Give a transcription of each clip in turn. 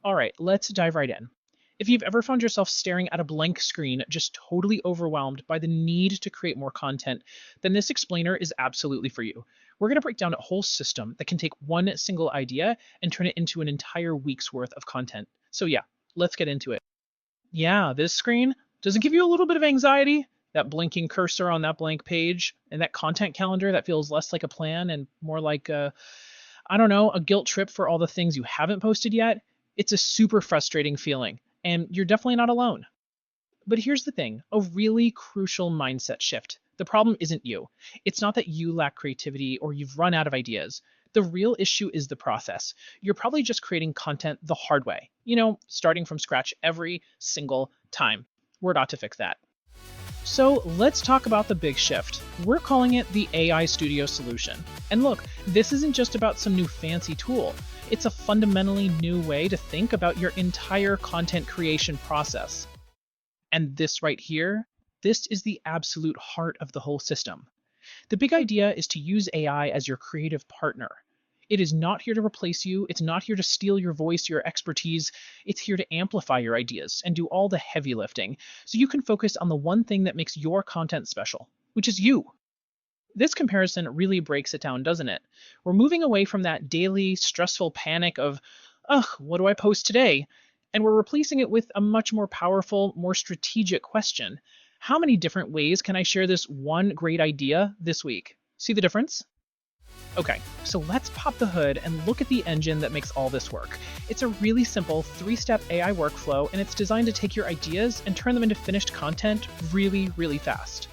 All right, let's dive right in. If you've ever found yourself staring at a blank screen, just totally overwhelmed by the need to create more content, then this explainer is absolutely for you. We're going to break down a whole system that can take one single idea and turn it into an entire week's worth of content. So, yeah, let's get into it. Yeah, this screen doesn't give you a little bit of anxiety. That blinking cursor on that blank page and that content calendar that feels less like a plan and more like I don't know, a guilt trip for all the things you haven't posted yet. It's a super frustrating feeling, and you're definitely not alone. But here's the thing, a really crucial mindset shift. The problem isn't you. It's not that you lack creativity or you've run out of ideas. The real issue is the process. You're probably just creating content the hard way, starting from scratch every single time. We're about to fix that. So let's talk about the big shift. We're calling it the AI Studio solution. And look, this isn't just about some new fancy tool. It's a fundamentally new way to think about your entire content creation process. And this right here, this is the absolute heart of the whole system. The big idea is to use AI as your creative partner. It is not here to replace you. It's not here to steal your voice, your expertise. It's here to amplify your ideas and do all the heavy lifting so you can focus on the one thing that makes your content special, which is you. This comparison really breaks it down, doesn't it? We're moving away from that daily stressful panic of, ugh, what do I post today? And we're replacing it with a much more powerful, more strategic question. How many different ways can I share this one great idea this week? See the difference? Okay, so let's pop the hood and look at the engine that makes all this work. It's a really simple three-step AI workflow, and it's designed to take your ideas and turn them into finished content really, really fast.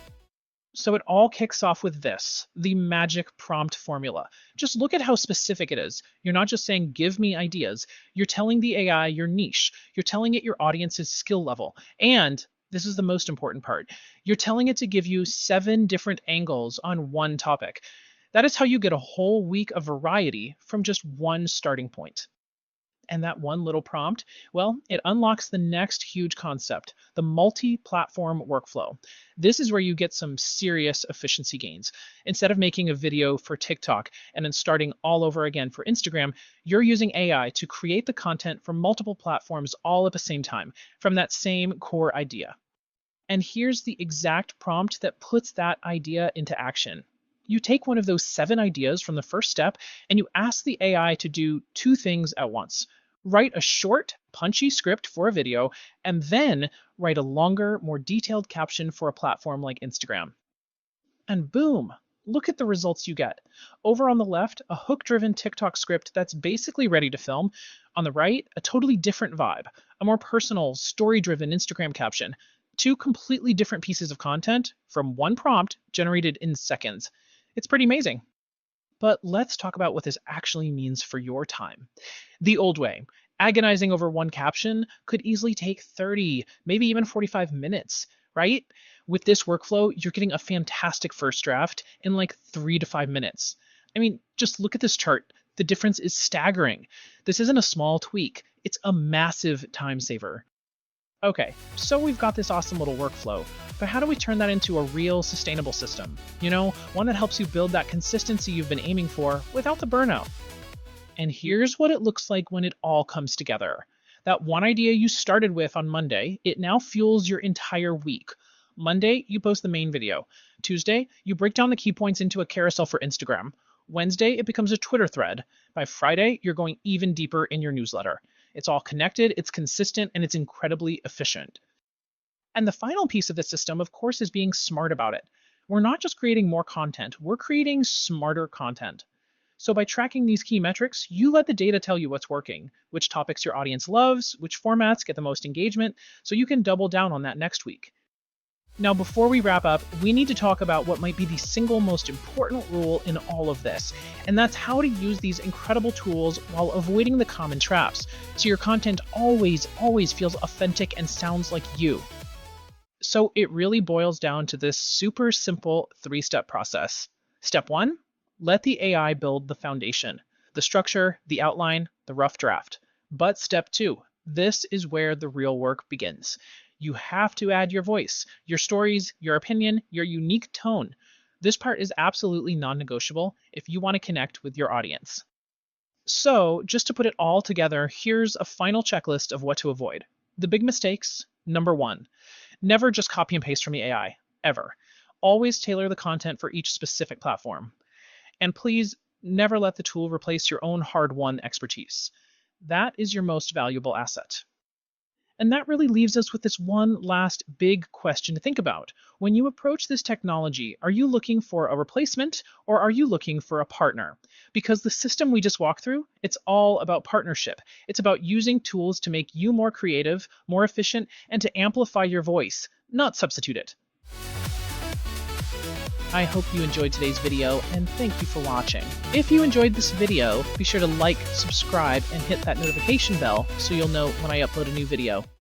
So it all kicks off with this, the magic prompt formula. Just look at how specific it is. You're not just saying, give me ideas. You're telling the AI your niche. You're telling it your audience's skill level. And this is the most important part. You're telling it to give you 7 different angles on one topic. That is how you get a whole week of variety from just one starting point. And that one little prompt, well, it unlocks the next huge concept, the multi-platform workflow. This is where you get some serious efficiency gains. Instead of making a video for TikTok and then starting all over again for Instagram, you're using AI to create the content for multiple platforms all at the same time from that same core idea. And here's the exact prompt that puts that idea into action. You take one of those 7 ideas from the first step and you ask the AI to do 2 things at once. Write a short, punchy script for a video, and then write a longer, more detailed caption for a platform like Instagram. And boom, look at the results you get. Over on the left, a hook-driven TikTok script that's basically ready to film. On the right, a totally different vibe, a more personal, story-driven Instagram caption. 2 completely different pieces of content from one prompt generated in seconds. It's pretty amazing. But let's talk about what this actually means for your time. The old way, agonizing over one caption, could easily take 30, maybe even 45 minutes, right? With this workflow, you're getting a fantastic first draft in like 3 to 5 minutes. I mean, just look at this chart. The difference is staggering. This isn't a small tweak, it's a massive time saver. Okay, so we've got this awesome little workflow, but how do we turn that into a real sustainable system? One that helps you build that consistency you've been aiming for without the burnout. And here's what it looks like when it all comes together. That one idea you started with on Monday, it now fuels your entire week. Monday, you post the main video. Tuesday, you break down the key points into a carousel for Instagram. Wednesday, it becomes a Twitter thread. By Friday, you're going even deeper in your newsletter. It's all connected, it's consistent, and it's incredibly efficient. And the final piece of the system, of course, is being smart about it. We're not just creating more content, we're creating smarter content. So by tracking these key metrics, you let the data tell you what's working, which topics your audience loves, which formats get the most engagement, so you can double down on that next week. Now, before we wrap up, we need to talk about what might be the single most important rule in all of this, and that's how to use these incredible tools while avoiding the common traps, so your content always feels authentic and sounds like you. So it really boils down to this super simple 3-step process. Step 1, let the AI build the foundation, the structure, the outline, the rough draft. But step 2, this is where the real work begins. You have to add your voice, your stories, your opinion, your unique tone. This part is absolutely non-negotiable if you want to connect with your audience. So, just to put it all together, here's a final checklist of what to avoid. The big mistakes. Number one, never just copy and paste from the AI, ever. Always tailor the content for each specific platform. And please never let the tool replace your own hard won expertise. That is your most valuable asset. And that really leaves us with this one last big question to think about. When you approach this technology, are you looking for a replacement or are you looking for a partner? Because the system we just walked through, it's all about partnership. It's about using tools to make you more creative, more efficient, and to amplify your voice, not substitute it. I hope you enjoyed today's video, and thank you for watching. If you enjoyed this video, be sure to like, subscribe, and hit that notification bell so you'll know when I upload a new video.